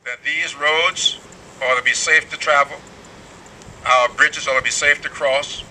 that these roads ought to be safe to travel, our bridges ought to be safe to cross,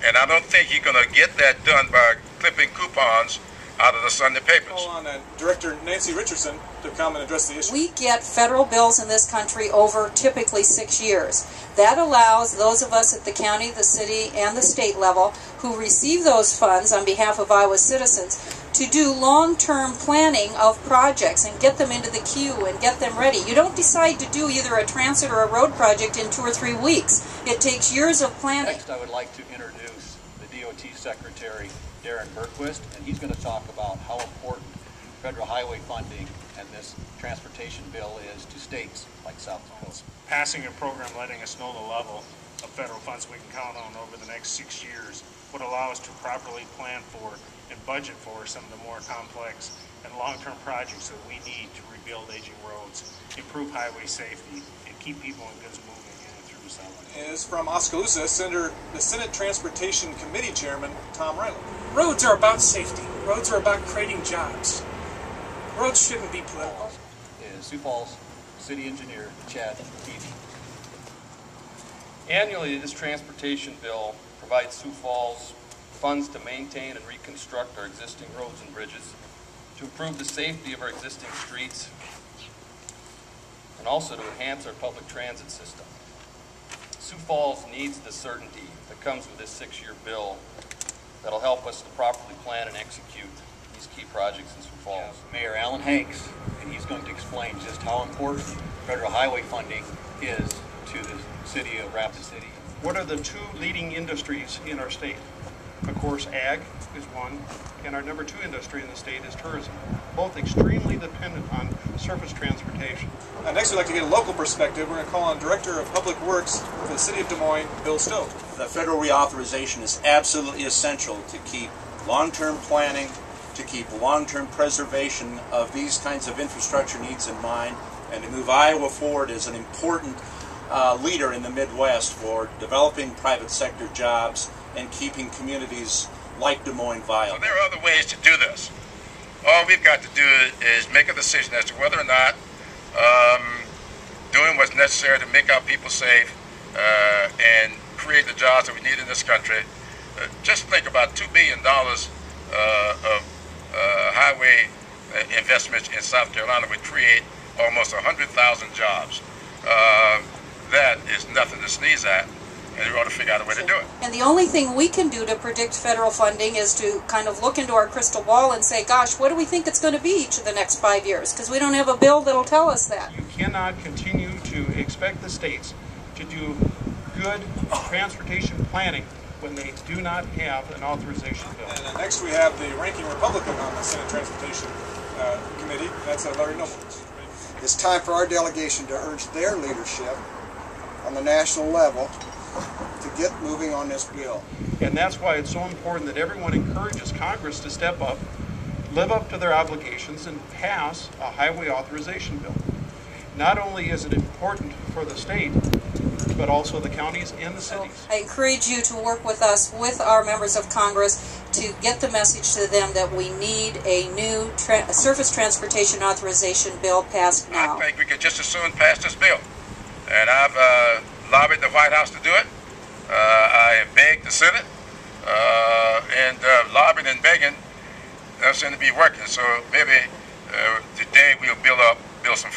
and I don't think you're going to get that done by clipping coupons out of the Sunday papers. Call on Director Nancy Richardson to come and address the issue. We get federal bills in this country over typically 6 years. That allows those of us at the county, the city, and the state level who receive those funds on behalf of Iowa citizens to do long-term planning of projects and get them into the queue and get them ready. You don't decide to do either a transit or a road project in 2 or 3 weeks. It takes years of planning. Next, I would like to introduce the DOT Secretary, Darren Berquist, and he's going to talk about how important federal highway funding and this transportation bill is to states like South Dakota. Passing a program letting us know the level of federal funds we can count on over the next 6 years would allow us to properly plan for and budget for some of the more complex and long-term projects that we need to rebuild aging roads, improve highway safety, and keep people and goods moving in and through South Dakota. Is from Oskaloosa, the Senate Transportation Committee Chairman, Tom Riley. Roads are about safety. Roads are about creating jobs. Roads shouldn't be political. Is Sioux Falls City Engineer Chad Beatty. Annually, this transportation bill provides Sioux Falls funds to maintain and reconstruct our existing roads and bridges, to improve the safety of our existing streets, and also to enhance our public transit system. Sioux Falls needs the certainty that comes with this 6-year bill that'll help us to properly plan and execute these key projects in Sioux Falls. Mayor Alan Hanks, and he's going to explain just how important federal highway funding is to the city of Rapid City. What are the 2 leading industries in our state? Of course, ag is one, and our number 2 industry in the state is tourism, both extremely dependent on surface transportation. Next, we'd like to get a local perspective. We're going to call on Director of Public Works for the City of Des Moines, Bill Stowe. The federal reauthorization is absolutely essential to keep long-term planning, to keep long-term preservation of these kinds of infrastructure needs in mind, and to move Iowa forward as an important leader in the Midwest for developing private sector jobs and keeping communities like Des Moines viable. So there are other ways to do this. All we've got to do is make a decision as to whether or not doing what's necessary to make our people safe and create the jobs that we need in this country. Just think about $2 billion of highway investments in South Carolina would create almost 100,000 jobs. That is nothing to sneeze at, and we ought to figure out a way to do it. And the only thing we can do to predict federal funding is to kind of look into our crystal ball and say, gosh, what do we think it's going to be each of the next 5 years? Because we don't have a bill that'll tell us that. You cannot continue to expect the states to do good transportation planning when they do not have an authorization bill. And next we have the ranking Republican on the Senate Transportation Committee. That's Larry Noble. It's time for our delegation to urge their leadership on the national level to get moving on this bill. And that's why it's so important that everyone encourages Congress to step up, live up to their obligations, and pass a highway authorization bill. Not only is it important for the state, but also the counties and the cities. I encourage you to work with us, with our members of Congress, to get the message to them that we need a new surface transportation authorization bill passed now. I think we could just as soon pass this bill. And I've lobbied the White House to do it. I have begged the Senate, and lobbying and begging doesn't seem to be working. So maybe today we'll build some